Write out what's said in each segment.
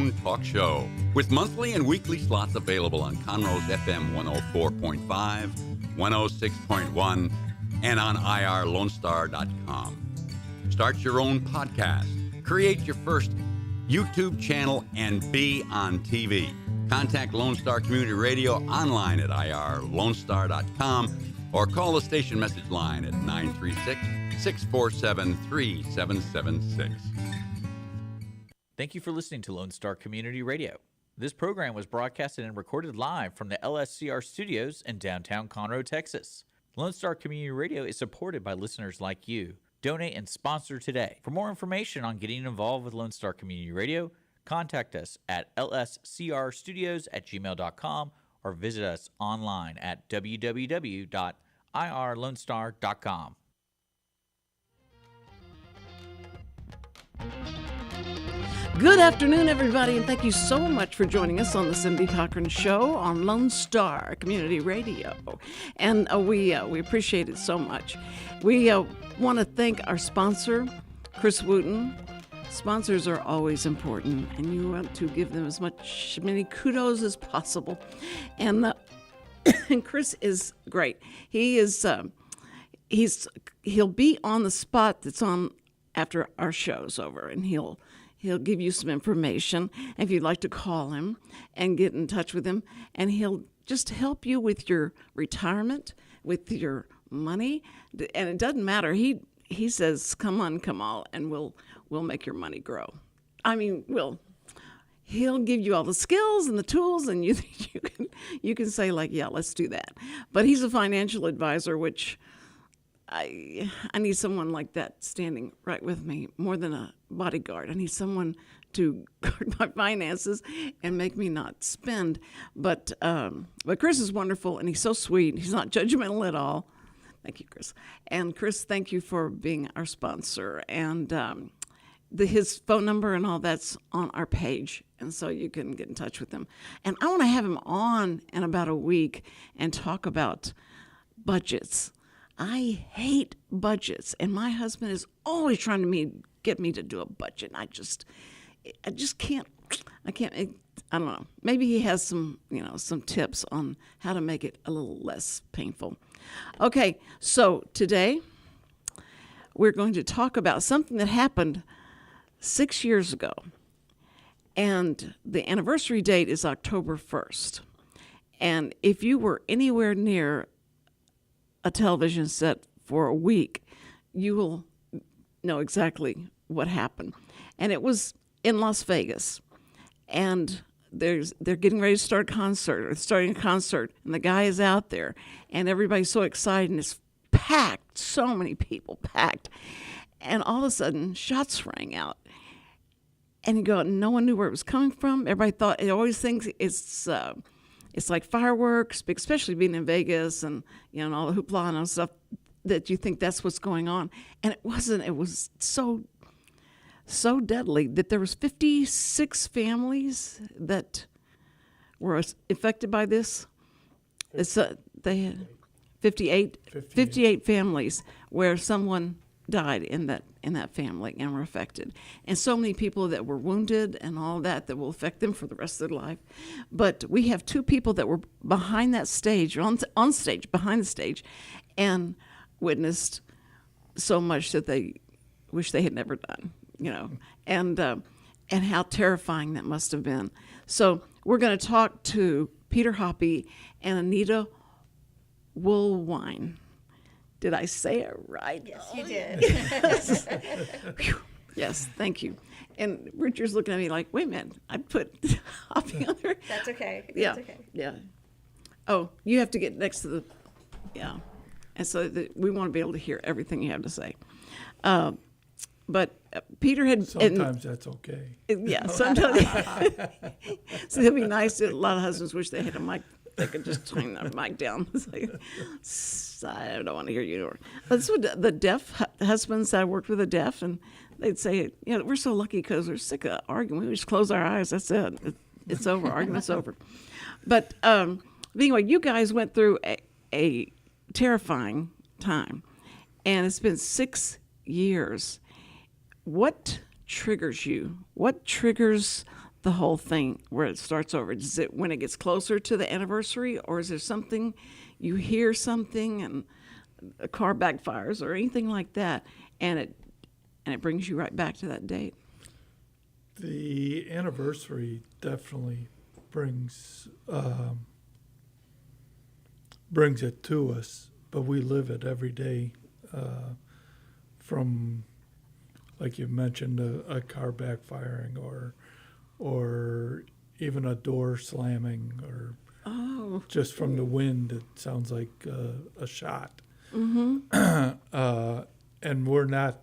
Wootton Talk Show, with monthly and weekly slots available on Conroe's FM 104.5, 106.1, and on irlonestar.com. Start your own podcast, create your first YouTube channel, and be on TV. Contact Lone Star Community Radio online at irlonestar.com or call the station message line at 936-647-3776. Thank you for listening to Lone Star Community Radio. This program was broadcasted and recorded live from the LSCR studios in downtown Conroe, Texas. Lone Star Community Radio is supported by listeners like you. Donate and sponsor today. For more information on getting involved with Lone Star Community Radio, contact us at lscrstudios@gmail.com or visit us online at www.irlonestar.com. Good afternoon, everybody, and thank you so much for joining us on the Cindy Cochran Show on Lone Star Community Radio. And we appreciate it so much. We want to thank our sponsor, Chris Wootton. Sponsors are always important, and you want to give them as many kudos as possible. And and Chris is great. He is he'll be on the spot that's on after our show's over, and he'll give you some information if you'd like to call him and get in touch with him, and he'll just help you with your retirement, with your money, and it doesn't matter. He says, "Come on, come all, and we'll make your money grow." I mean, he'll give you all the skills and the tools, and you can say like, "Yeah, let's do that." But he's a financial advisor, which I need someone like that standing right with me more than a bodyguard. I need someone to guard my finances and make me not spend. But Chris is wonderful, and he's so sweet. He's not judgmental at all. Thank you, Chris. And Chris, thank you for being our sponsor. And his phone number and all that's on our page, and so you can get in touch with him. And I want to have him on in about a week and talk about budgets. I hate budgets, and my husband is always trying to get me to do a budget. I just can't. I don't know. Maybe he has some tips on how to make it a little less painful. Okay, so today we're going to talk about something that happened 6 years ago, and the anniversary date is October 1st. And if you were anywhere near a television set for a week, you will know exactly what happened. And it was in Las Vegas, and they're getting ready to start starting a concert, and the guy is out there, and everybody's so excited, and it's packed, so many people packed, and all of a sudden shots rang out, and no one knew where it was coming from. Everybody thought, it always thinks it's like fireworks, especially being in Vegas and all the hoopla and all stuff, that you think that's what's going on. And it wasn't. It was so deadly that there was 56 families that were affected by this. They had 58 families where someone died in that family and were affected, and so many people that were wounded and all that will affect them for the rest of their life. But we have two people that were behind that stage, on stage, behind the stage, and witnessed so much that they wish they had never done, and how terrifying that must have been. So we're going to talk to Peter Hoppie and Anita Woolwine. Did I say it right? Yes, you did. Yes. Yes, thank you. And Richard's looking at me like, wait a minute, I put Hoppie on there. That's okay. Yeah. That's okay. Yeah. Oh, you have to get next to the, yeah. And so we want to be able to hear everything you have to say. But Peter had... Sometimes that's okay. Yeah, sometimes. So it'd be nice. A lot of husbands wish they had a mic. They could just turn their mic down. It's like, I don't want to hear you. That's what the deaf husbands that I worked with, the deaf, and they'd say, we're so lucky because we're sick of arguing. We just close our eyes. That's it. It's over. Argument's over. But anyway, you guys went through a terrifying time, and it's been 6 years. What triggers you? What triggers the whole thing where it starts over? Is it when it gets closer to the anniversary, or is there something, you hear something and a car backfires or anything like that, and it brings you right back to that date? The anniversary definitely brings it to us, but we live it every day. From, like you mentioned, a car backfiring, or even a door slamming, or just from the wind, it sounds like a shot. Mm-hmm. And we're not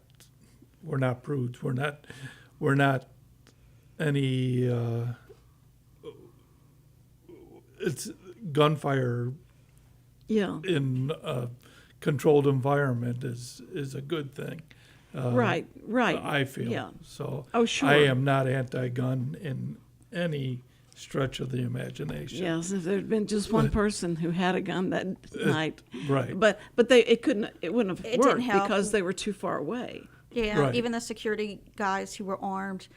prudes. We're not any. It's gunfire. Yeah. In a controlled environment is a good thing. Right. I feel. Yeah. So Oh, sure. I am not anti-gun in any stretch of the imagination. Yes, if there had been just one person who had a gun that night, right. But it wouldn't have It worked didn't help. because they were too far away. Yeah, Right. even the security guys who were armed,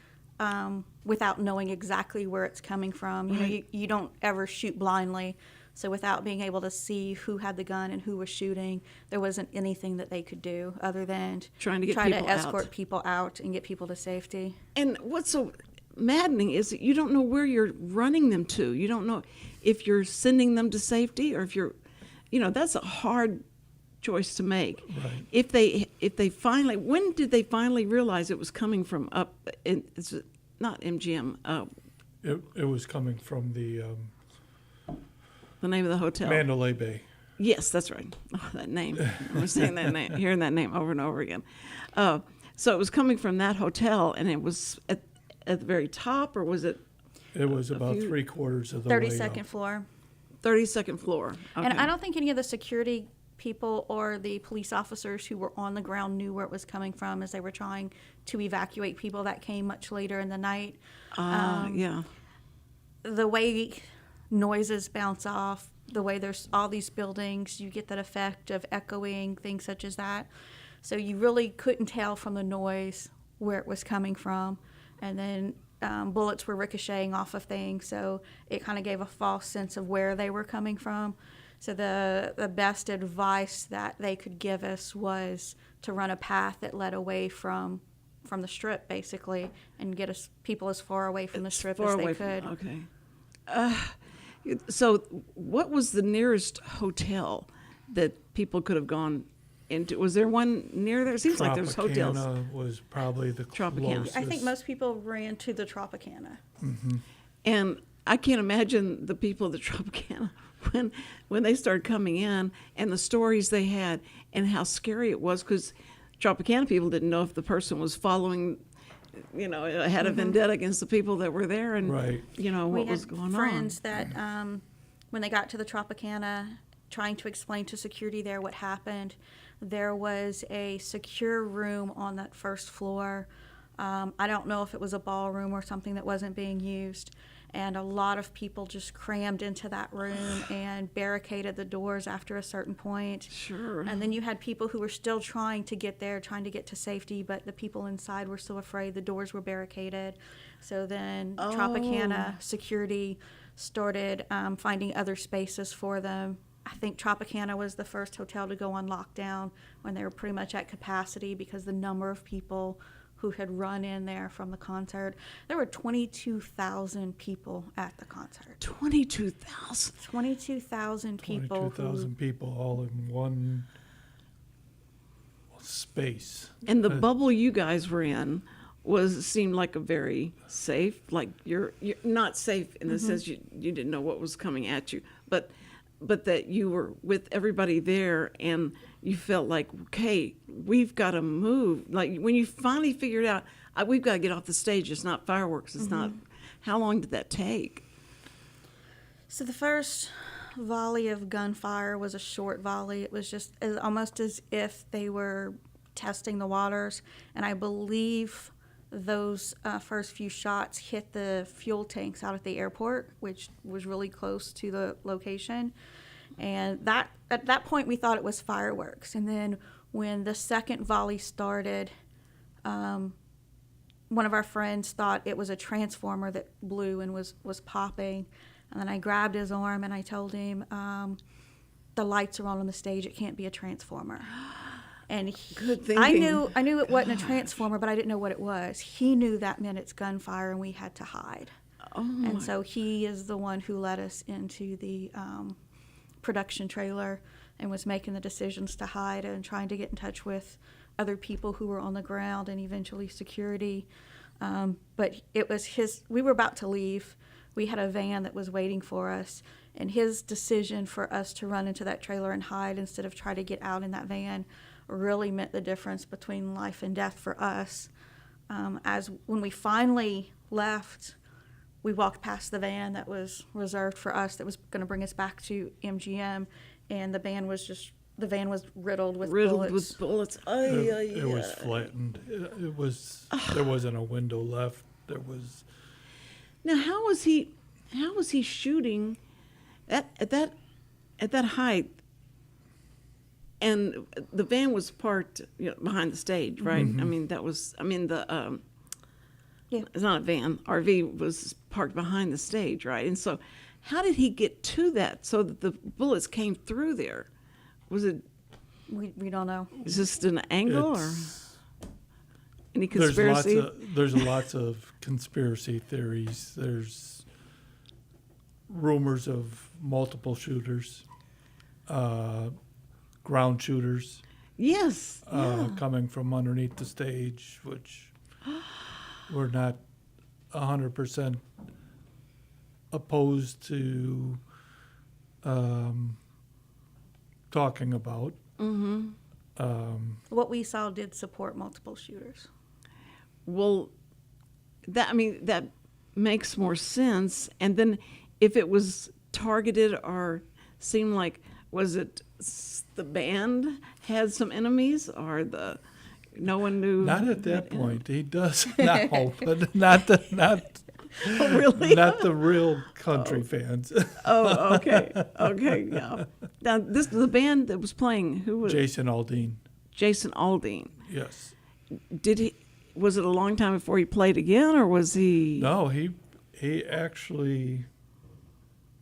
without knowing exactly where it's coming from. You know, Right. you don't ever shoot blindly. So without being able to see who had the gun and who was shooting, there wasn't anything that they could do other than Trying to get try people to escort out. people out and get people to safety. And what's so maddening is that you don't know where you're running them to. You don't know if you're sending them to safety or if you're, that's a hard choice to make. Right. If they finally, when did they finally realize it was coming from up? It's not MGM. It was coming from the The name of the hotel. Mandalay Bay. Yes, that's right. Oh, that name. I was saying that name, hearing that name over and over again. So it was coming from that hotel, and it was at the very top, or was it It was about few- 3/4 of the way 32nd up. floor. 32nd floor? And Okay. I don't think any of the security people or the police officers who were on the ground knew where it was coming from as they were trying to evacuate people that came much later in the night. Yeah. The way noises bounce off, the way there's all these buildings, you get that effect of echoing, things such as that. So you really couldn't tell from the noise where it was coming from. And then bullets were ricocheting off of things, so it kind of gave a false sense of where they were coming from. So the best advice that they could give us was to run a path that led away from the strip, basically, and get people as far away from the strip as they could. Okay. So what was the nearest hotel that people could have gone into? Was there one near there? It seems like there's hotels. Tropicana was probably the Tropicana. closest. I think most people ran to the Tropicana. And I can't imagine the people of the Tropicana when they started coming in and the stories they had and how scary it was, because Tropicana people didn't know if the person was following, had a vendetta against the people that were there, and Right. what was going We had friends on. that, when they got to the Tropicana, trying to explain to security there what happened, there was a secure room on that first floor. I don't know if it was a ballroom or something that wasn't being used. And a lot of people just crammed into that room and barricaded the doors after a certain point. Sure. And then you had people who were still trying to get there, trying to get to safety, but the people inside were so afraid the doors were barricaded. So then Tropicana security started finding other spaces for them. I think Tropicana was the first hotel to go on lockdown when they were pretty much at capacity because the number of people who had run in there from the concert. There were 22,000 people at the concert. 22,000. 22,000 people. 22,000 people all in one space. And the bubble you guys were in seemed like a very safe, like you're not safe in the sense you didn't know what was coming at you, but that you were with everybody there and you felt like, okay, we've got to move. Like when you finally figured out, we've got to get off the stage. It's not fireworks. It's not. How long did that take? So the first volley of gunfire was a short volley. It was just almost as if they were testing the waters. And I believe those first few shots hit the fuel tanks out at the airport, which was really close to the location. And at that point, we thought it was fireworks. And then when the second volley started, one of our friends thought it was a transformer that blew and was popping. And then I grabbed his arm and I told him, the lights are on the stage. It can't be a transformer. And Good thinking. I knew it wasn't a transformer, but I didn't know what it was. He knew that meant it's gunfire and we had to hide. And so he is the one who led us into the production trailer and was making the decisions to hide and trying to get in touch with other people who were on the ground and eventually security. But it was we were about to leave. We had a van that was waiting for us, and his decision for us to run into that trailer and hide instead of try to get out in that van really meant the difference between life and death for us. As when we finally left, we walked past the van that was reserved for us that was going to bring us back to MGM, and the van was riddled with bullets. It was flattened. It was there wasn't a window left. There was. Now, how was he shooting at that height? And the van was parked behind the stage, right? Mm-hmm. I mean, it's not a van. RV was parked behind the stage, right? And so, how did he get to that so that the bullets came through there? Was it? We don't know. Is this an angle or any conspiracy? There's lots of conspiracy theories. There's rumors of multiple shooters, ground shooters. Yes. Coming from underneath the stage, which we're not 100% opposed to talking about. What we saw did support multiple shooters. Well, that makes more sense. And then, if it was targeted or seemed like, was it the band had some enemies, or no one knew? Not at that point. He does now, but not Oh, really? not the real country fans. Oh, okay, yeah. Now, the band that was playing, who was Jason Aldean. Jason Aldean. Yes. Was it a long time before he played again, or was he? No, he actually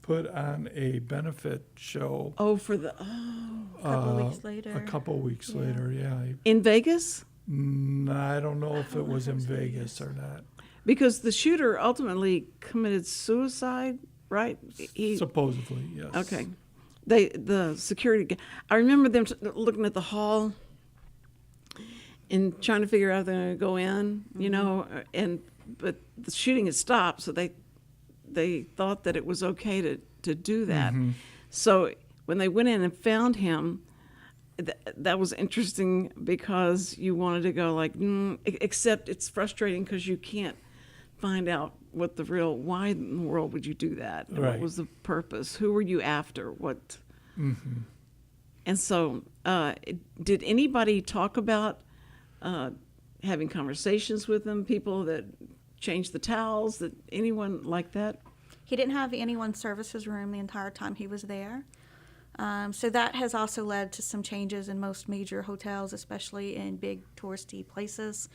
put on a benefit show. Oh, A couple weeks later. A couple weeks later, yeah. In Vegas? I don't know if it was in Vegas or not. Because the shooter ultimately committed suicide, right? Supposedly, yes. Okay. The security. I remember them looking at the hall and trying to figure out if they're going to go in, but the shooting had stopped, so they thought that it was okay to do that. Mm-hmm. So when they went in and found him, that was interesting because you wanted to go like, except it's frustrating because you can't find out what why in the world would you do that? Right. What was the purpose? Who were you after? What? Mm-hmm. And so, did anybody talk about having conversations with them? People that changed the towels? That anyone like that? He didn't have anyone service his room the entire time he was there. So that has also led to some changes in most major hotels, especially in big touristy places.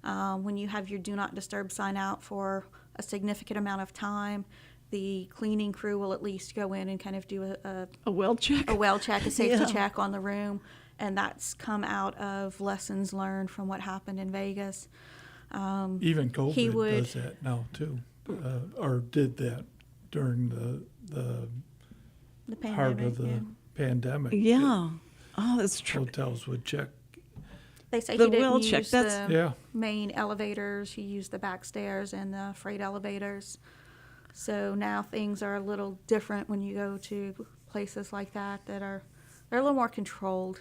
When you have your do not disturb sign out for a significant amount of time, the cleaning crew will at least go in and kind of do A well check? a safety check on the room. And that's come out of lessons learned from what happened in Vegas. Even COVID does that now too, or did that during the pandemic, heart of the pandemic. Yeah. Oh, that's true. Hotels would check. They say The he didn't well use check, that's- the main elevators. He used the back stairs and the freight elevators. So now things are a little different when you go to places like that are they're a little more controlled.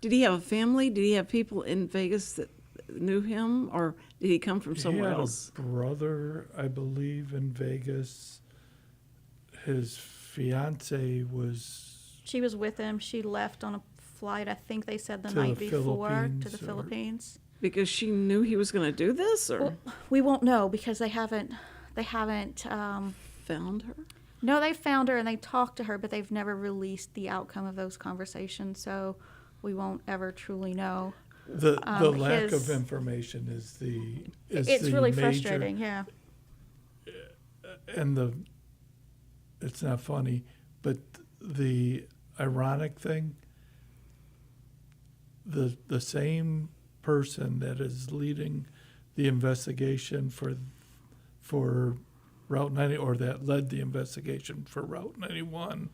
Did he have a family? Did he have people in Vegas that knew him, or did he come from somewhere He had else? a brother, I believe, in Vegas. His fiance was She was with him. She left on a flight, I think they said the To night the before, to Philippines the or- Philippines. Because she knew he was going to do this, or Well, we won't know because they haven't found her? no, they found her and they talked to her, but they've never released the outcome of those conversations, so we won't ever truly know. The lack of information is it's the really major, frustrating. Yeah. and it's not funny, but the ironic thing, the same person that is leading the investigation for Route 90, or that led the investigation for Route 91,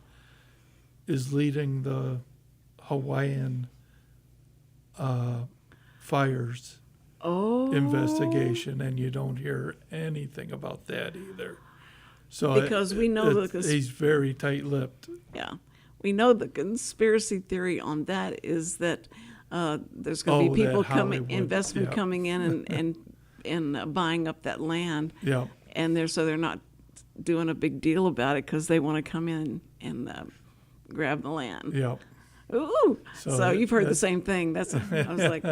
is leading the Hawaiian fires investigation, and you don't hear anything about that either. So Because we know he's very tight-lipped. Yeah. We know the conspiracy theory on that is that there's going to be people investment coming in and buying up that land. Yeah. And they're not doing a big deal about it because they want to come in and grab the land. Yeah. Ooh. So you've heard the that's- same thing. I was like,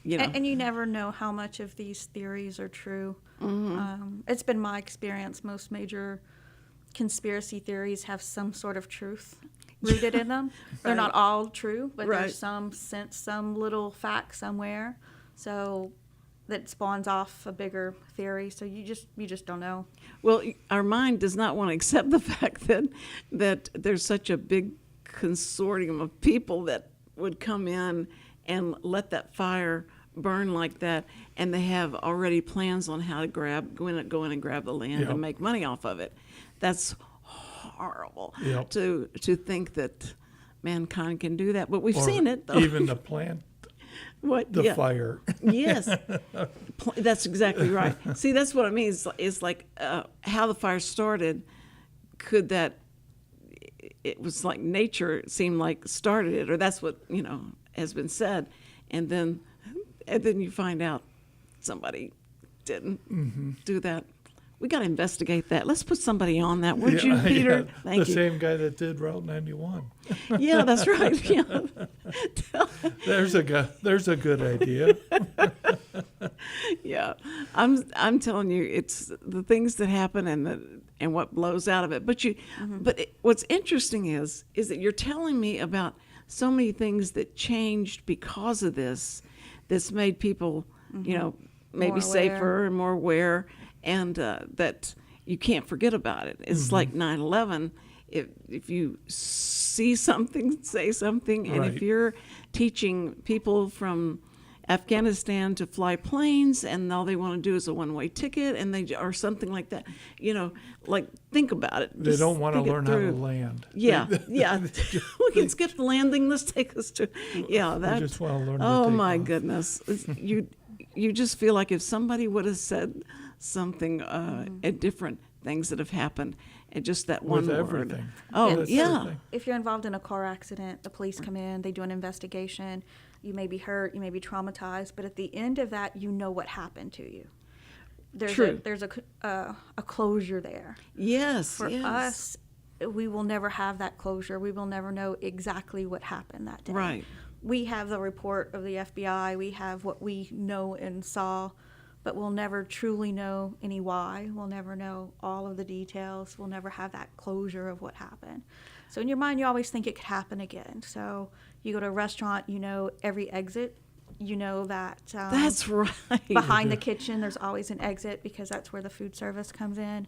And you never know how much of these theories are true. It's been my experience. Most major conspiracy theories have some sort of truth rooted in them. They're not all true, but Right. there's some little fact somewhere. So that spawns off a bigger theory. So you just don't know. well, our mind does not want to accept the fact that there's such a big consortium of people that would come in and let that fire burn like that, and they have already plans on how to go in and grab the land Yep. and make money off of it. That's horrible Yep. to think that mankind can do that. But we've Or seen it, though. even the plant, What? the Yeah. fire. Yes, that's exactly right. See, that's what I mean. It's like how the fire started. Could that? It was like nature. It seemed like started it, or that's what has been said, and then you find out somebody didn't do that. We got to investigate that. Let's put somebody on that. Would you, Peter? Yeah, Thank the you. same guy that did Route 91. Yeah, that's right. Yeah. There's a good idea. Yeah, I'm telling you, it's the things that happen and what blows out of it. But what's interesting is that you're telling me about so many things that changed because of this. That's made people, maybe More safer and more aware, and that you can't forget about it. It's like 9/11. If you see something, say something, and if Right. you're teaching people from Afghanistan to fly planes, and all they want to do is a one-way ticket, and or something like that. Think about it. They Just don't want to think it learn how to through. land. Yeah, yeah. We can skip the landing. Let's take us to. Yeah, that. just wanna learn to Oh take my off. goodness, you just feel like if somebody would have said something, different things that have happened, and just that one With word. everything. Oh That's yeah. everything. If you're involved in a car accident, the police come in, they do an investigation. You may be hurt, you may be traumatized, but at the end of that, you know what happened to you. True. There's a closure there. Yes. For yes. us, we will never have that closure. We will never know exactly what happened that day. Right. We have the report of the FBI. We have what we know and saw, but we'll never truly know any why. We'll never know all of the details. We'll never have that closure of what happened. So in your mind, you always think it could happen again. So you go to a restaurant, you know every exit. You know that That's right. behind the kitchen, there's always an exit because that's where the food service comes in.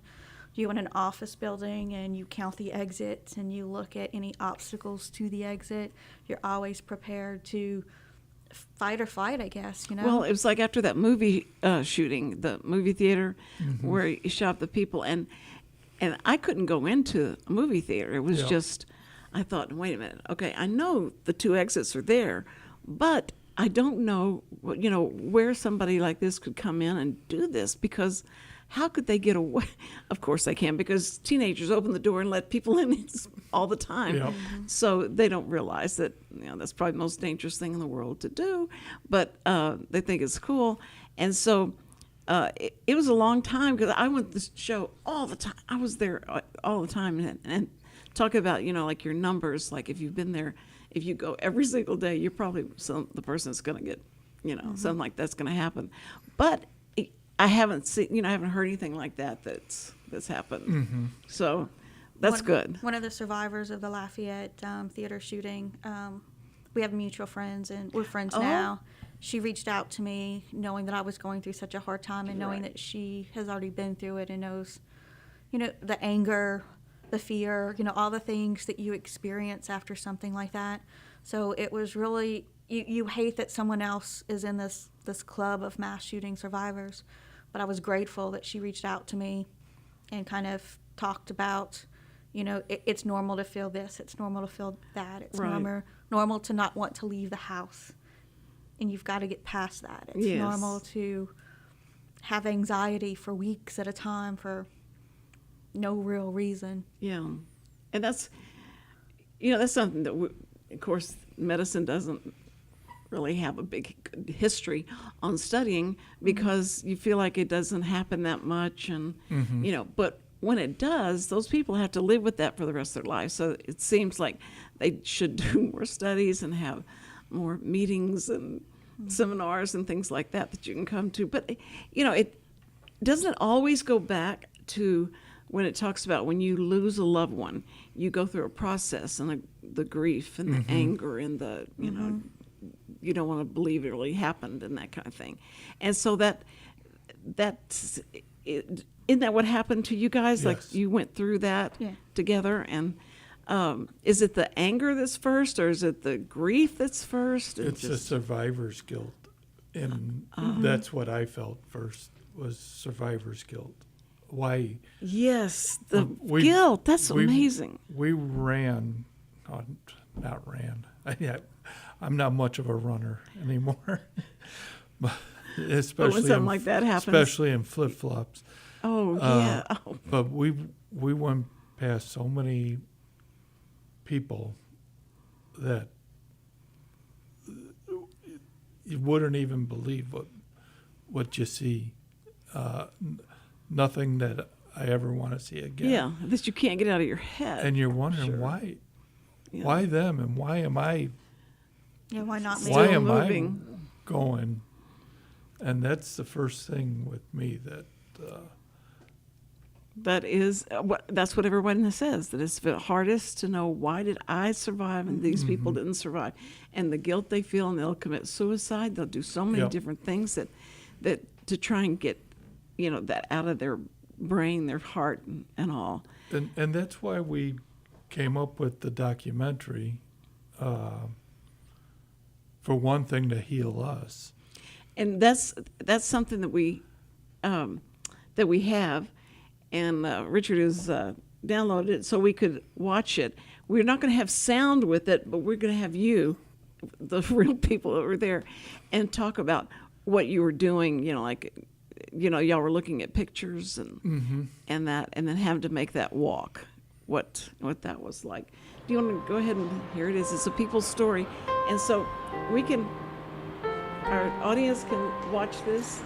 You go in an office building and you count the exits and you look at any obstacles to the exit. You're always prepared to fight or flight, I guess, Well, it was like after that movie shooting, the movie theater, where he shot the people, and I couldn't go into a movie theater. It was Yeah. just, I thought, wait a minute, okay, I know the two exits are there, but I don't know, where somebody like this could come in and do this, because how could they get away? Of course they can, because teenagers open the door and let people in all the time. Yep. So they don't realize that that's probably the most dangerous thing in the world to do, but they think it's cool. And so it was a long time, because I went to this show all the time. I was there all the time, and talk about, like your numbers, like if you've been there, if you go every single day, you're probably the person that's going to get, something like that's going to happen. But I haven't seen, I haven't heard anything like that's happened. So that's good. One of the survivors of the Lafayette theater shooting, we have mutual friends, and we're friends now. she reached out to me knowing that I was going through such a hard time and knowing that she has already been through it and knows, the anger, the fear, all the things that you experience after something like that. So it was really, you hate that someone else is in this club of mass shooting survivors. But I was grateful that she reached out to me and kind of talked about, it's normal to feel this, it's normal to feel that, it's normal to not want to leave the house. And you've got to get past that. It's normal to have anxiety for weeks at a time for no real reason. Yeah. And that's something that, of course, medicine doesn't really have a big history on studying because you feel like it doesn't happen that much. And, but when it does, those people have to live with that for the rest of their life. So it seems like they should do more studies and have more meetings and seminars and things like that you can come to. But, it doesn't always go back to when it talks about when you lose a loved one, you go through a process and the grief and the anger and the, you don't want to believe it really happened and that kind of thing. And so isn't that what happened to you guys? Yes. Like you went through that together, and is it the anger that's first, or is it the grief that's first? It's the survivor's guilt, and that's what I felt first was survivor's guilt. Why? Yes, the guilt. That's amazing. We ran, not ran. I'm not much of a runner anymore, but especially when something like that happens, especially in flip flops. Oh yeah. But we went past so many people that you wouldn't even believe what you see. Nothing that I ever want to see again. Yeah, that you can't get out of your head. And you're wondering why them, and why am I? Yeah, why not me? Why Still am moving. I going? And that's the first thing with me that. That's what everyone says, that it's the hardest to know, why did I survive and these people didn't survive, and the guilt they feel, and they'll commit suicide. They'll do so many different things that to try and get that out of their brain, their heart, and all. And that's why we came up with the documentary, for one thing, to heal us. And that's something that we have, and Richard has downloaded it so we could watch it. We're not going to have sound with it, but we're going to have you, the real people that were there, and talk about what you were doing. Y'all were looking at pictures and that, and then having to make that walk. What that was like. Do you want to go ahead and here it is? It's a people's story, and so our audience can watch this.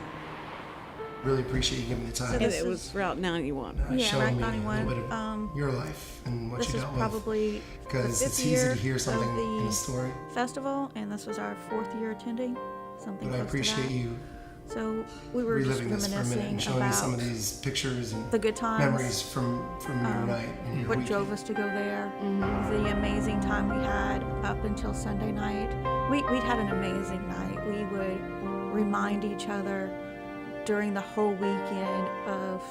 Really appreciate you giving me the time. And it was Route 91. Showing Route me 91. a little bit of your life and what This you is dealt probably with. the Because fifth it's easy year to hear something of in the a story. festival, and this was our 4th year attending. Something But I close to appreciate that. you So we were just reliving this for a minute reminiscing and showing me about some of these pictures and the good times, memories from your night and your what weekend. drove us to go there, the amazing time we had up until Sunday night. We'd had an amazing night. We would remind each other during the whole weekend of,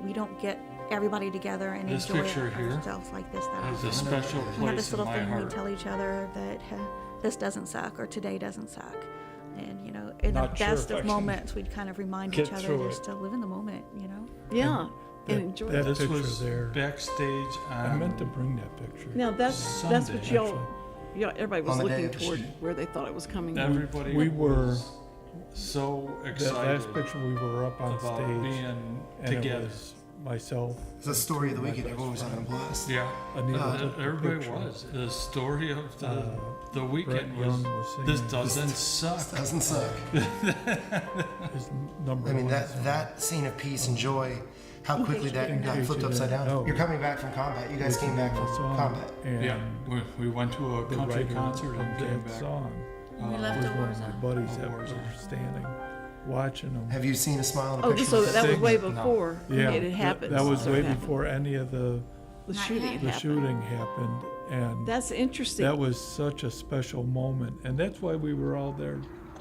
we don't get everybody together and This enjoy picture here ourselves like this that has often. a special We had this place in little my thing we heart. tell each other that this doesn't suck or today doesn't suck. And, in the Not sure best if I of can moments, we'd kind of remind get each other through just it. to live in the moment, Yeah, and That- enjoy that it. This picture was there. backstage I on meant to bring that picture. Now that's what Sunday, everybody was On the day looking of the toward shooting. where they thought it was coming. everybody We were- was so That excited last picture, we were up on about stage, being and together. it was myself. It's the story of the weekend. Everyone was having a blast. Yeah, Anita took the everybody picture. was. The story of the weekend Brett was, Young was this singing. doesn't suck. Doesn't suck. His number I mean, one song. that scene of peace and joy, how quickly that In got case flipped you upside didn't down. know. You're coming back from combat. You guys was came the back name from of the song, combat. and Yeah, we went to a the country writer concert of and came that back. song We left was a one war of my zone. buddies that were standing, watching them. Have you seen a smile in a Oh, picture? so that was Sing. way No. before Yeah, it had happened. that was So way it happened. before any of the the shooting had happened. shooting happened, and That's interesting. that was such a special moment, and that's why we were all there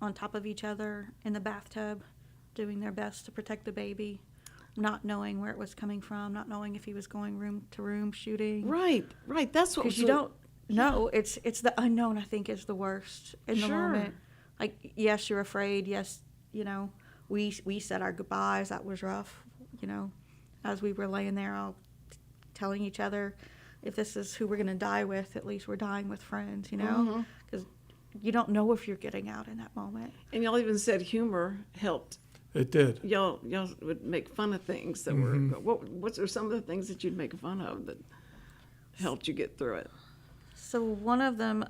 on top of each other in the bathtub, doing their best to protect the baby, not knowing where it was coming from, not knowing if he was going room to room shooting. Right. That's what. Because you don't know. It's the unknown, I think, is the worst in the moment. Like, yes, you're afraid. Yes, we said our goodbyes. That was rough, as we were laying there all telling each other, if this is who we're going to die with, at least we're dying with friends, because you don't know if you're getting out in that moment. And y'all even said humor helped. It did. Y'all would make fun of things that were. What are some of the things that you'd make fun of that helped you get through it? So one of them,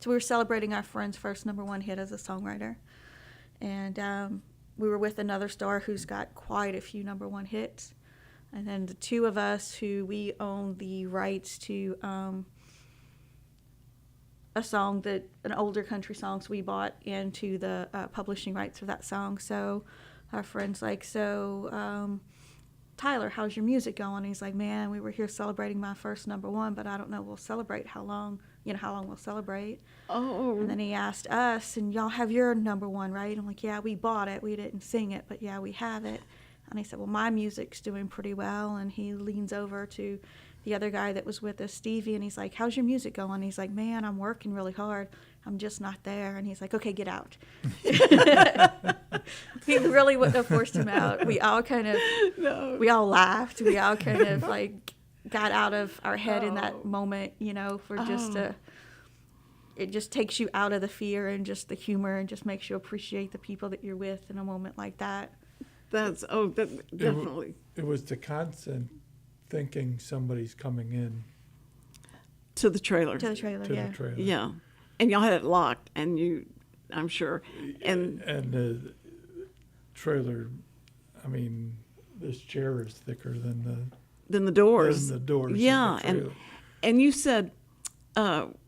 so we were celebrating our friend's first #1 hit as a songwriter, and we were with another star who's got quite a few #1 hits, and then the two of us who we own the rights to a song an older country song, so we bought into the publishing rights for that song. So our friend's like, Tyler, how's your music going? He's like, man, we were here celebrating my first #1, but I don't know, we'll celebrate how long we'll celebrate. Oh. And then he asked us, and y'all have your #1, right? I'm like, yeah, we bought it. We didn't sing it, but yeah, we have it. And he said, well, my music's doing pretty well. And he leans over to the other guy that was with us, Stevie, and he's like, how's your music going? He's like, man, I'm working really hard. I'm just not there. And he's like, okay, get out. He really wouldn't have forced him out. We all we all laughed. We all kind of like got out of our head in that moment, for just it just takes you out of the fear and just the humor and just makes you appreciate the people that you're with in a moment like that. Definitely. It was the constant thinking somebody's coming in To the trailer. to the trailer. Yeah. And y'all had it locked, and I'm sure. And the trailer, I mean, this chair is thicker than the doors. Than the doors. Yeah, and you said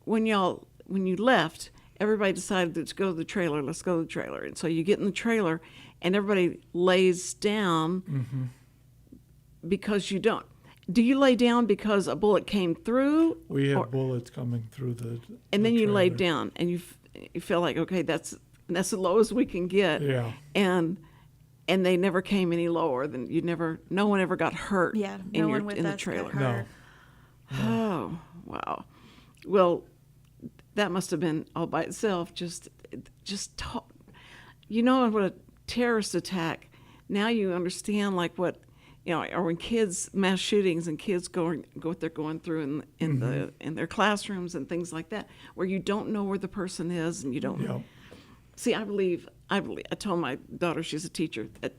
when you left, everybody decided to go to the trailer. Let's go to the trailer. And so you get in the trailer, and everybody lays down because you don't. Do you lay down because a bullet came through? We had bullets coming through and then you trailer. laid down, and you feel like, okay, that's the lowest we can get. Yeah. And they never came any lower than no one ever got hurt. Yeah, in no one with in the us trailer. got hurt. No. Oh, wow. Well, that must have been all by itself. What a terrorist attack. Now you understand like what, or when kids, mass shootings and kids go what they're going through in their classrooms and things like that, where you don't know where the person is and you don't. Yep. See, I believe. I told my daughter, she's a teacher, that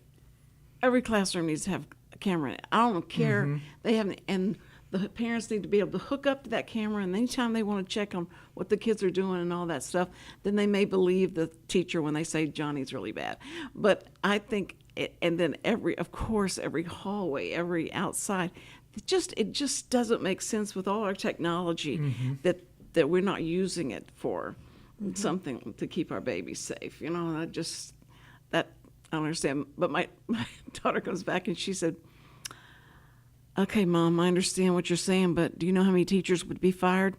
every classroom needs to have a camera in it. I don't care. They have, and the parents need to be able to hook up to that camera, and anytime they want to check on what the kids are doing and all that stuff, then they may believe the teacher when they say Johnny's really bad. But I think, and then every hallway, every outside, it just doesn't make sense with all our technology that we're not using it for something to keep our babies safe. I don't understand. But my daughter comes back and she said, okay, Mom, I understand what you're saying, but do you know how many teachers would be fired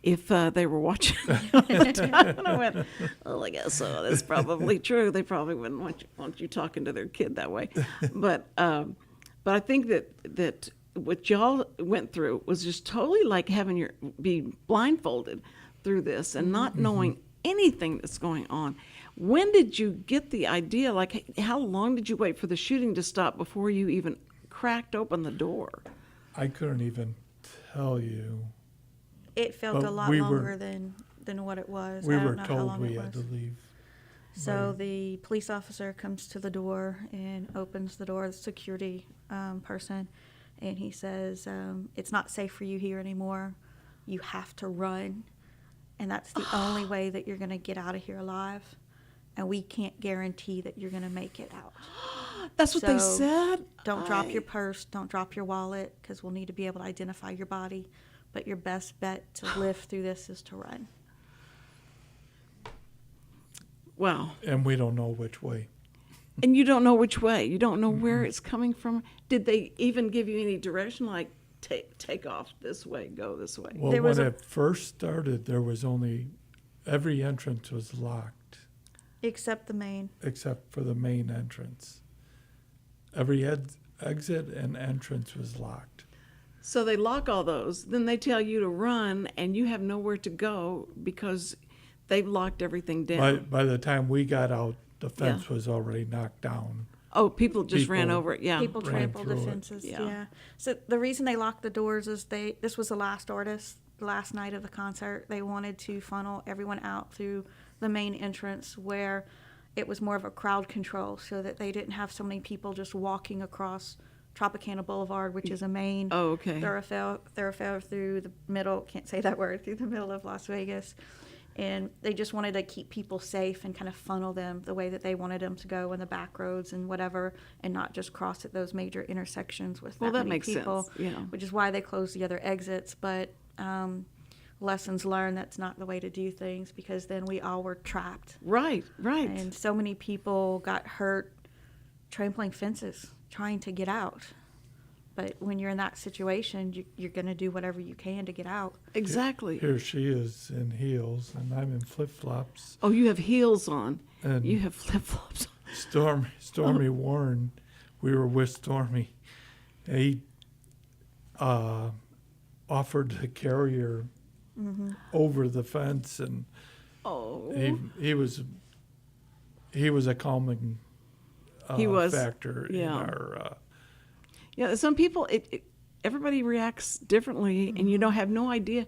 if they were watching? And I went, well, I guess so. That's probably true. They probably wouldn't want you talking to their kid that way. But I think that what y'all went through was just totally like having be blindfolded through this and not knowing anything that's going on. When did you get the idea? Like, how long did you wait for the shooting to stop before you even cracked open the door? I couldn't even tell you. It felt But a lot longer than what it was. We I don't were know how told long we it had to was. leave. So the police officer comes to the door and opens the door, the security person, and he says, it's not safe for you here anymore. You have to run, and that's the only way that you're going to get out of here alive, and we can't guarantee that you're going to make it out. That's what they said? Don't drop your purse, don't drop your wallet, because we'll need to be able to identify your body, but your best bet to live through this is to run. Wow. And we don't know which way. And you don't know which way. You don't know where it's coming from. Did they even give you any direction, like take off this way, go this way? Well, when it first started, there was every entrance was locked. Except the main. except for the main entrance. Every exit and entrance was locked. So they lock all those. Then they tell you to run, and you have nowhere to go because they've locked everything down. By the time we got out, the fence was already knocked down. Oh, people just ran People- over it. Yeah. People ran trampled the through it. fences. Yeah. Yeah. So the reason they locked the doors is this was the last artist, the last night of the concert. They wanted to funnel everyone out through the main entrance where it was more of a crowd control, so that they didn't have so many people just walking across Tropicana Boulevard, which is a main thoroughfare through the middle. Can't say that word, through the middle of Las Vegas. And they just wanted to keep people safe and kind of funnel them the way that they wanted them to go in the back roads and whatever, and not just cross at those major intersections with that many makes people. sense, yeah. Which is why they closed the other exits. But lessons learned, that's not the way to do things, because then we all were trapped. Right. And so many people got hurt trampling fences, trying to get out. But when you're in that situation, you're going to do whatever you can to get out. Exactly. Here she is in heels, and I'm in flip-flops. Oh, you have heels on. And You have flip-flops on. Stormy Warren, we were with Stormy. He offered to carry her over the fence, and Oh. he was a calming He was, factor in yeah. our. Yeah, some people, everybody reacts differently, and you don't have no idea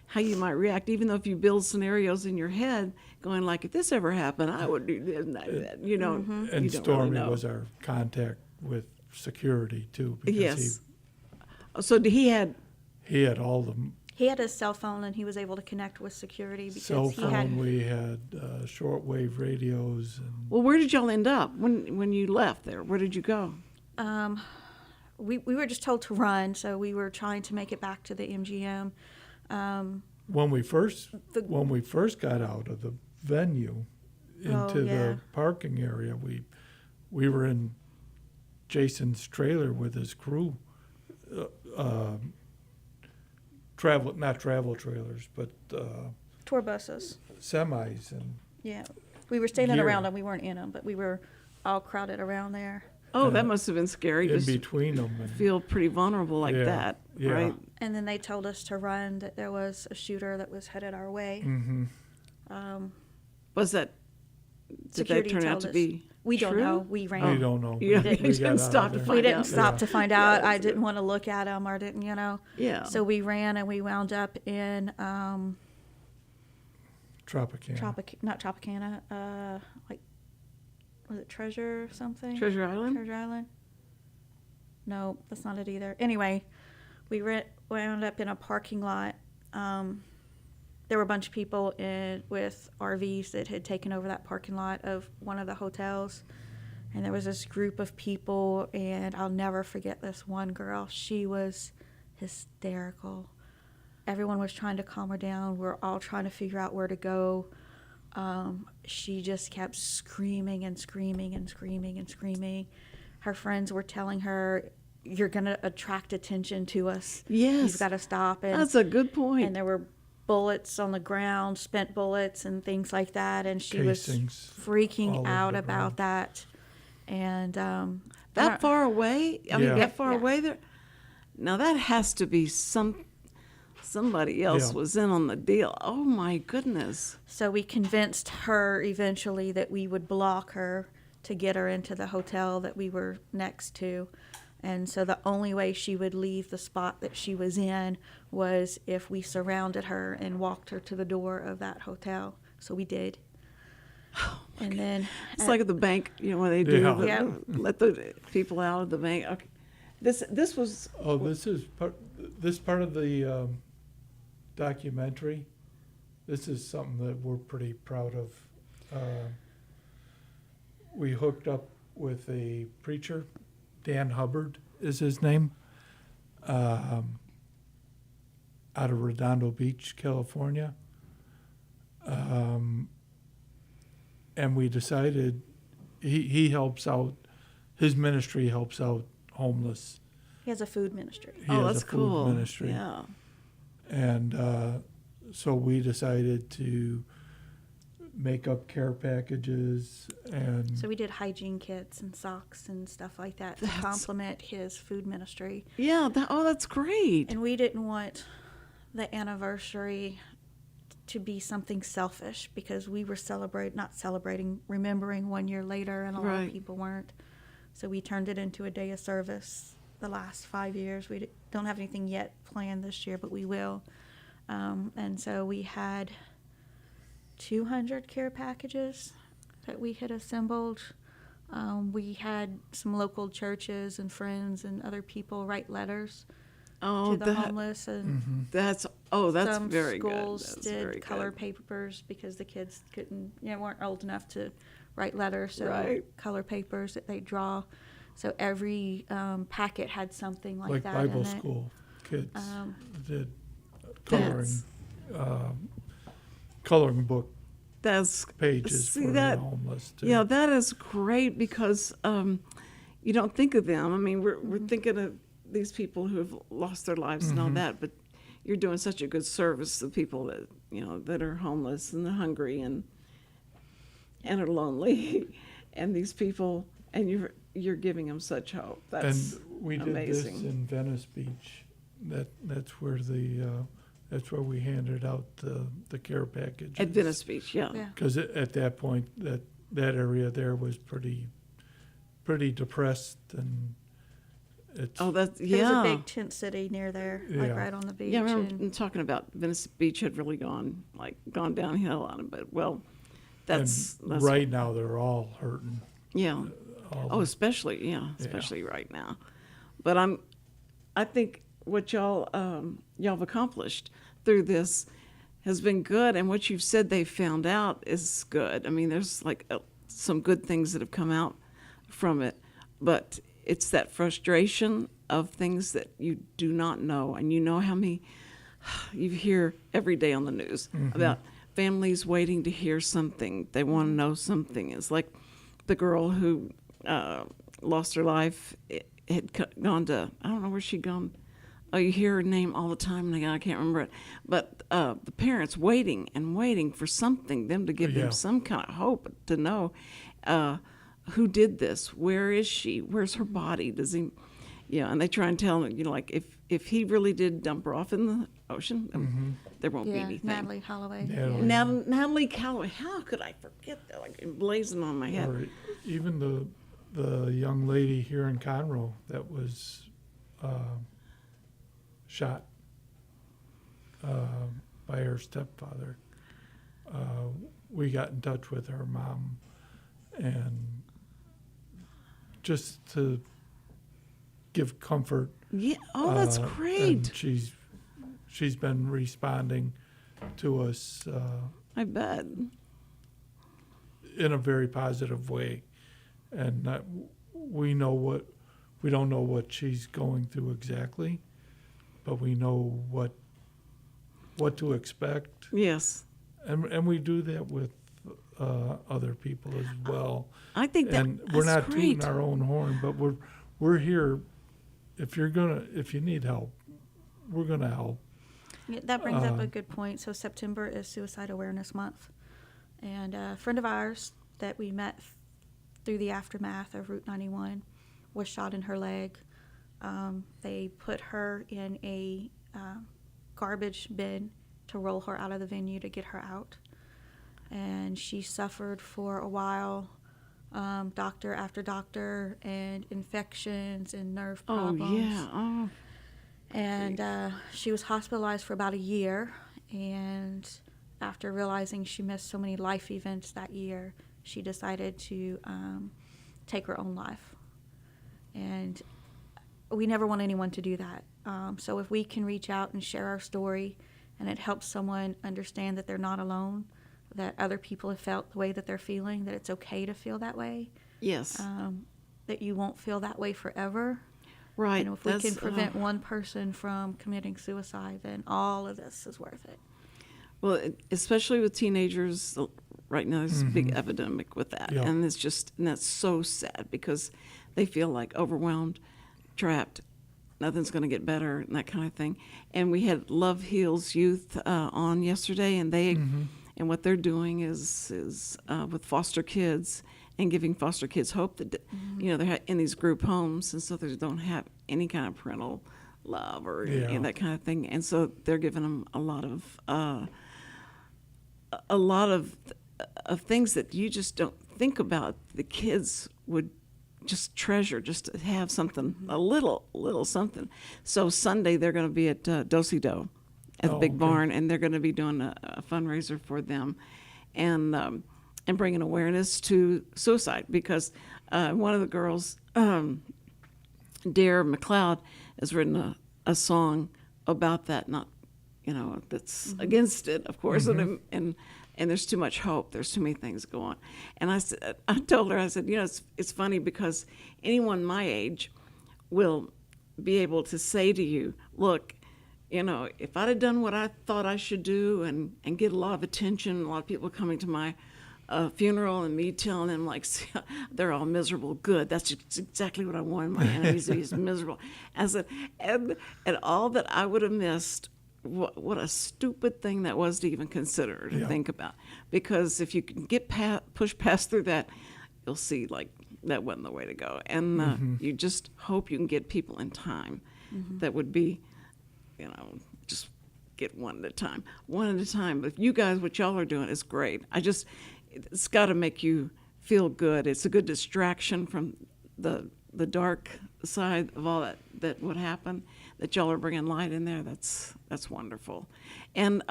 how you might react, even though if you build scenarios in your head, going like, if this ever happened, I would do this and that. You know, And you don't Stormy really know. was our contact with security too, because Yes. So he had, he had all the He had his cell phone, and he was able to connect with security because cell he phone. had. We had shortwave radios, and well, where did y'all end up when you left there? Where did you go? We were just told to run, so we were trying to make it back to the MGM. when we first got out of the venue into the parking area, we were in Jason's trailer with his crew. Not travel trailers, but Tour buses. semis, and Yeah. We were standing Gear. around them. We weren't in them, but we were all crowded around there. Oh, that must have been scary. in Just between them. And feel pretty vulnerable like Yeah, that, yeah. right? And then they told us to run, that there was a shooter that was headed our way. Was that, did that Security turn out told to us. be We don't true? know. We ran. we don't know. You We didn't got out of stop to there. find We didn't out. stop to find out. I that's didn't want to look at him, or didn't, Yeah. So we ran, and we wound up in Tropicana. not Tropicana. Like, was it Treasure something? Treasure Island? Treasure Island. No, that's not it either. Anyway, we wound up in a parking lot. There were a bunch of people with RVs that had taken over that parking lot of one of the hotels. And there was this group of people, and I'll never forget this one girl. She was hysterical. Everyone was trying to calm her down. We're all trying to figure out where to go. She just kept screaming and screaming and screaming and screaming. Her friends were telling her, "You're going to attract attention to us. Yes. You've got to stop." And, That's a good point. and there were bullets on the ground, spent bullets and things like that. And she Casings was all freaking over out the about ground. that. And that far away? I mean, Yeah. that far Yeah. away there? Now, that has to be somebody else Yeah. was in on the deal. Oh, my goodness. So we convinced her eventually that we would block her to get her into the hotel that we were next to. And so the only way she would leave the spot that she was in was if we surrounded her and walked her to the door of that hotel. So we did. And then It's like at the bank, where they do Yeah. Yeah. let the people out of the bank. Okay. This was Oh, this is part of the documentary. This is something that we're pretty proud of. We hooked up with a preacher, Dan Hubbard is his name, out of Redondo Beach, California. And we decided he helps out, his ministry helps out homeless. he has a food ministry. He oh, has that's a food cool. ministry. Yeah. And so we decided to makeup care packages, and So we did hygiene kits and socks and stuff like that to complement his food ministry. Yeah. That's great. And we didn't want the anniversary to be something selfish because we were remembering 1 year later, and a lot Right. of people weren't. So we turned it into a day of service the last 5 years. We don't have anything yet planned this year, but we will. And so we had 200 care packages that we had assembled. We had some local churches and friends and other people write letters to the homeless, and that's some very schools good. That's very did color good. papers because the kids weren't old enough to write letters, so Right. color papers that they draw. So every packet had something like that Bible in it. school kids did That's- coloring book That's pages see for that. the homeless too. Yeah, that is great because you don't think of them. I mean, we're thinking of these people who have lost their lives and all that, but you're doing such a good service to people that that are homeless and they're hungry and are lonely, and these people, and you're giving them such hope. That's And we did amazing. this in Venice Beach. That's where that's where we handed out the care packages. At Venice Beach, yeah. Yeah. Because at that point, that area there was pretty depressed, and it's Oh, that's There was yeah. a big tent city near there, like Yeah. right on the beach. Yeah, I remember and them talking about Venice Beach had really gone downhill on it, but that's right now they're all hurting. yeah. All Especially right now. But I think what y'all have accomplished through this has been good, and what you've said they found out is good. I mean, there's some good things that have come out from it, but it's that frustration of things that you do not know, and how many you hear every day on the news about families waiting to hear something. They want to know something. It's like the girl who lost her life had gone to, I don't know where she'd gone. Oh, you hear her name all the time, and I can't remember it. But the parents waiting and waiting for something, them to give them some kind of hope to know who did this, where is she, where's her body, does he, and they try and tell them, if he really did dump her off in the ocean, there won't be anything. Natalie Holloway. Natalie. Natalie Calloway, how could I forget that? Like emblazoned on my head. Or even the young lady here in Conroe that was shot by her stepfather. We got in touch with her mom, and just to give comfort. Yeah. Oh, that's great. And she's been responding to us I bet. in a very positive way, and we don't know what she's going through exactly, but we know what to expect, Yes. and we do that with other people as well. I think And we're that's not great. tooting our own horn, but we're here. If you need help, we're gonna help. Yeah, that brings up a good point. So September is Suicide Awareness Month, and a friend of ours that we met through the aftermath of Route 91 was shot in her leg. They put her in a garbage bin to roll her out of the venue to get her out, and she suffered for a while, doctor after doctor, and infections and nerve Oh, problems. yeah. Oh, And she was hospitalized for about a year, and after realizing she missed so many life events that year, she decided to take her own life. And we never want anyone to do that. So if we can reach out and share our story, and it helps someone understand that they're not alone, that other people have felt the way that they're feeling, that it's okay to feel that way, yes. that you won't feel that way forever. Right. And if we can That's, prevent one person from committing suicide, then all of this is worth it. Well, especially with teenagers, right now there's a big epidemic with that. Yeah. And that's so sad because they feel like overwhelmed, trapped, nothing's going to get better, and that kind of thing. And we had Love Heals Youth on yesterday, and they and what they're doing is with foster kids and giving foster kids hope that they're in these group homes, and so they don't have any kind of parental love or and that kind of thing, and so they're giving them a lot of things that you just don't think about. The kids would just treasure, just to have something, a little something. So Sunday they're going to be at Do-Si-Do at the big barn, and they're going to be doing a fundraiser for them, and bringing awareness to suicide, because one of the girls, Dare McLeod, has written a song about that. Not, that's against it, of course, and there's too much hope. There's too many things go on. And I told her, I said, it's funny because anyone my age will be able to say to you, look, if I'd have done what I thought I should do and get a lot of attention, a lot of people coming to my funeral and me telling them, like, they're all miserable. Good. That's exactly what I wanted my enemies to be, is miserable. I said, and all that I would have missed, what a stupid thing that was to even consider, to think about. Because if you can get pushed past through that, you'll see, like, that wasn't the way to go. And you just hope you can get people in time that would be, just get one at a time. But you guys, what y'all are doing is great. It's got to make you feel good. It's a good distraction from the dark side of all that would happen, that y'all are bringing light in there. That's wonderful. And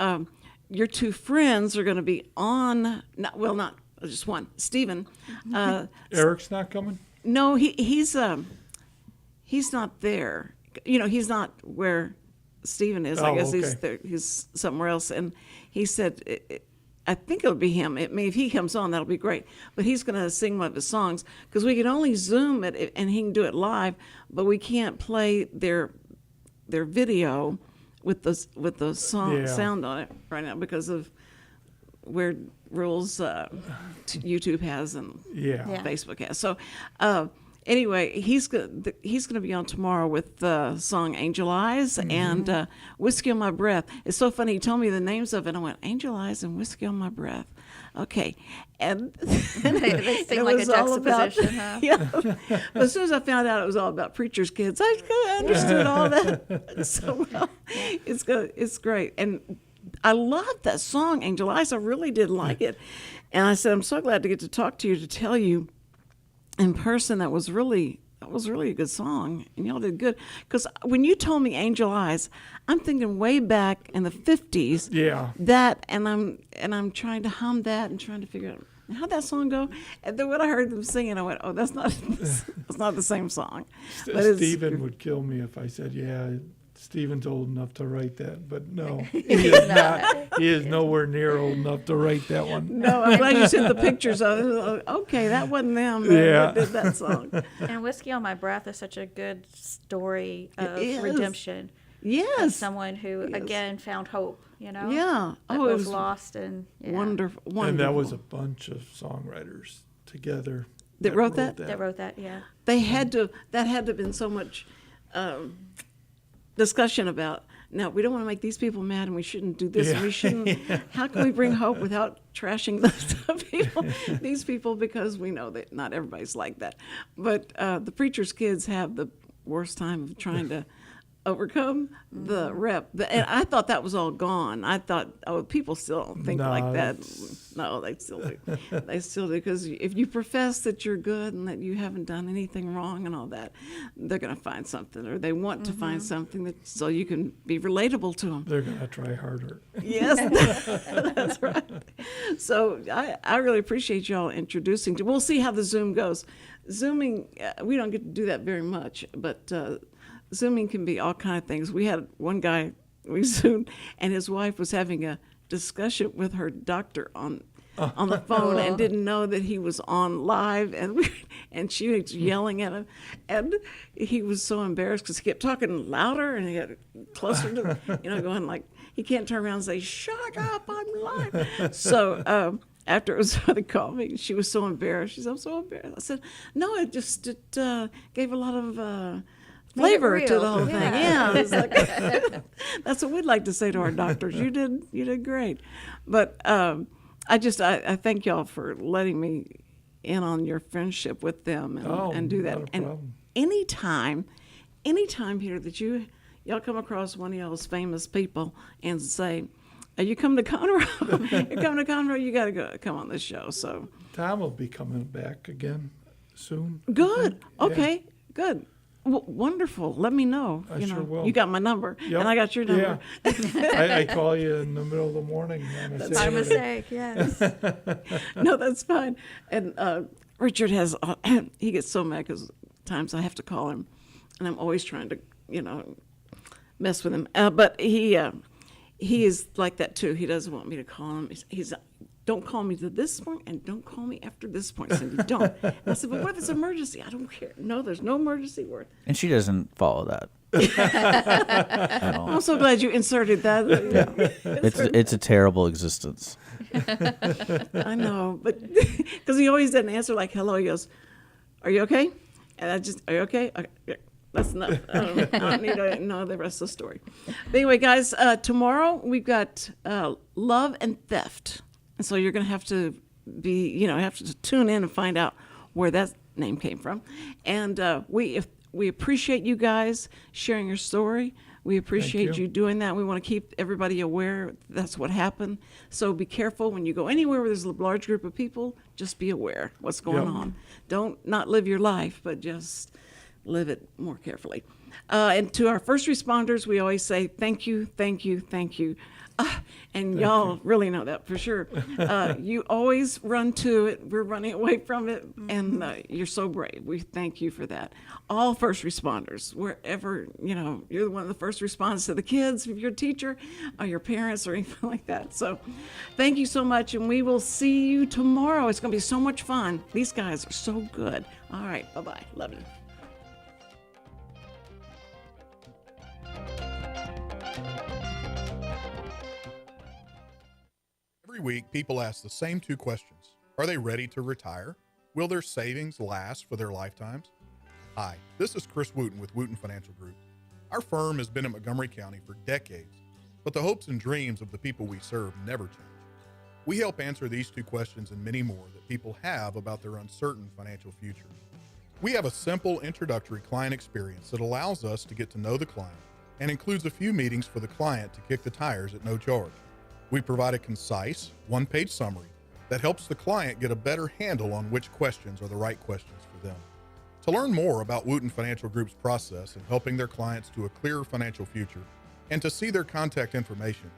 your two friends are going to be on, not just one, Stephen. Eric's not coming? No, he's not there. He's not where Stephen is. I guess he's somewhere else. And he said, I think it'll be him. If he comes on, that'll be great. But he's going to sing one of his songs, because we can only Zoom it and he can do it live, but we can't play their video with the song sound on it right now because of weird rules YouTube has and Facebook has. So anyway, he's going to be on tomorrow with the song Angel Eyes and Whiskey on My Breath. It's so funny. He told me the names of it. I went, Angel Eyes and Whiskey on My Breath. Okay. And they sing like a juxtaposition, huh? Yeah. But as soon as I found out it was all about preachers' kids, I understood all that so well. It's great. And I loved that song, Angel Eyes. I really did like it. And I said, I'm so glad to get to talk to you, to tell you in person that was really a good song, and y'all did good. Because when you told me Angel Eyes, I'm thinking way back in the 50s. Yeah. That, and I'm trying to hum that and trying to figure out how'd that song go. And then when I heard them singing, I went, oh, that's not the same song. Stephen would kill me if I said, yeah, Stephen's old enough to write that, but no, he is not. He is nowhere near old enough to write that one. No, I'm glad you sent the pictures of it. Okay, that wasn't them that did that song. And Whiskey on My Breath is such a good story of redemption. Yes. Of someone who, again, found hope, Yeah. That was lost. And wonderful. And that was a bunch of songwriters together that wrote that? That wrote that, yeah. That had to have been so much discussion about, now we don't want to make these people mad and we shouldn't do this and we shouldn't. How can we bring hope without trashing these people, because we know that not everybody's like that. But the preacher's kids have the worst time of trying to overcome the rep. And I thought that was all gone. I thought, people still think like that. No, they still do. They still do, because if you profess that you're good and that you haven't done anything wrong and all that, they're going to find something, or they want to find something that so you can be relatable to them. They're going to try harder. Yes, that's right. So I really appreciate y'all introducing. We'll see how the Zoom goes. Zooming, we don't get to do that very much, but Zooming can be all kind of things. We had one guy, we Zoomed, and his wife was having a discussion with her doctor on the phone and didn't know that he was on live, and she was yelling at him, and he was so embarrassed because he kept talking louder and he got closer to, going like, he can't turn around and say, shut up, I'm live. So after it was they called me, she was so embarrassed. She said, I'm so embarrassed. I said, no, it gave a lot of flavor to real. the whole thing. Yeah. Yeah, it's like, that's what we'd like to say to our doctors. You did great. But I thank y'all for letting me in on your friendship with them and do that. Not a And problem. anytime, Peter, that y'all come across one of y'all's famous people and say, you come to Conroe, you got to come on this show. So Tom will be coming back again soon. I good. think. Yeah. Okay, good. Wonderful. Let me know. I sure will. You got my number, Yep. and I got your number. Yeah. I call you in the middle of the morning. On a By Saturday. mistake, yes. No, that's fine. And Richard has, he gets so mad because times I have to call him, and I'm always trying to, mess with him. But he is like that too. He doesn't want me to call him. He's don't call me to this point and don't call me after this point. Cindy, don't. And I said, but what if it's an emergency? I don't care. No, there's no emergency word. And she doesn't follow that. At all. I'm so glad you inserted that. It's a terrible existence. I know, but because he always doesn't answer like hello. He goes, "Are you okay?" And "Are you okay?" Okay, yeah, that's enough. I don't need to know the rest of the story. But anyway, guys, tomorrow we've got love and theft, and so you're going to have to have to tune in and find out where that name came from. And we appreciate you guys sharing your story. We appreciate you doing that. We want to keep everybody aware that's what happened. So be careful when you go anywhere where there's a large group of people. Just be aware what's going on. Don't not live your life, but just live it more carefully. And to our first responders, we always say thank you, thank you, thank you. And y'all really know that for sure. You always run to it. We're running away from it. And you're so brave. We thank you for that. All first responders, wherever, you're one of the first responders to the kids, if you're a teacher, or your parents, or anything like that. So thank you so much. And we will see you tomorrow. It's going to be so much fun. These guys are so good. All right. Bye-bye. Love you. Every week, people ask the same two questions. Are they ready to retire? Will their savings last for their lifetimes? Hi, this is Chris Wootton with Wootton Financial Group. Our firm has been in Montgomery County for decades, but the hopes and dreams of the people we serve never change. We help answer these two questions and many more that people have about their uncertain financial future. We have a simple introductory client experience that allows us to get to know the client and includes a few meetings for the client to kick the tires at no charge. We provide a concise, one-page summary that helps the client get a better handle on which questions are the right questions for them. To learn more about Wootton Financial Group's process in helping their clients to a clearer financial future and to see their contact information,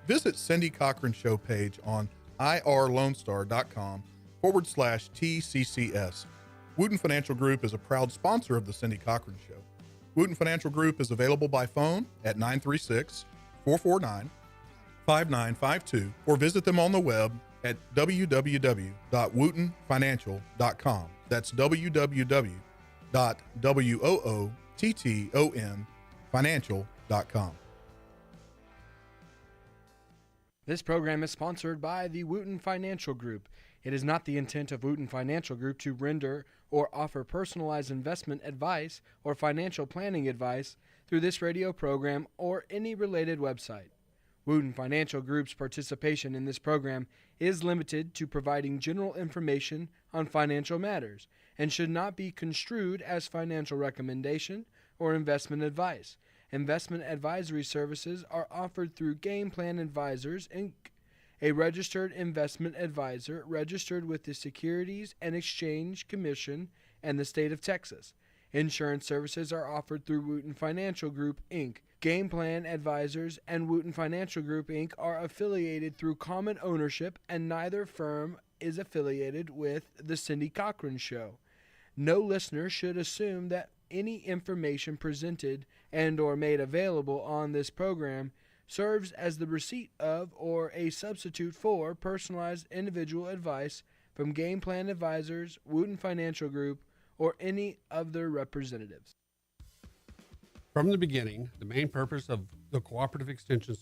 visit Cindy Cochran's show page on irlonestar.com/TCCS. Wootton Financial Group is a proud sponsor of the Cindy Cochran Show. Wootton Financial Group is available by phone at 936-449-5952 or visit them on the web at www.woottonfinancial.com. That's www.woottonfinancial.com. This program is sponsored by the Wootton Financial Group. It is not the intent of Wootton Financial Group to render or offer personalized investment advice or financial planning advice through this radio program or any related website. Wootton Financial Group's participation in this program is limited to providing general information on financial matters and should not be construed as financial recommendation or investment advice. Investment advisory services are offered through Game Plan Advisors, Inc., a registered investment advisor registered with the Securities and Exchange Commission and the state of Texas. Insurance services are offered through Wootton Financial Group, Inc. Game Plan Advisors and Wootton Financial Group, Inc. are affiliated through common ownership, and neither firm is affiliated with The Cindy Cochran Show. No listener should assume that any information presented and or made available on this program serves as the receipt of or a substitute for personalized individual advice from Game Plan Advisors, Wootton Financial Group, or any of their representatives. From the beginning, the main purpose of the Cooperative Extension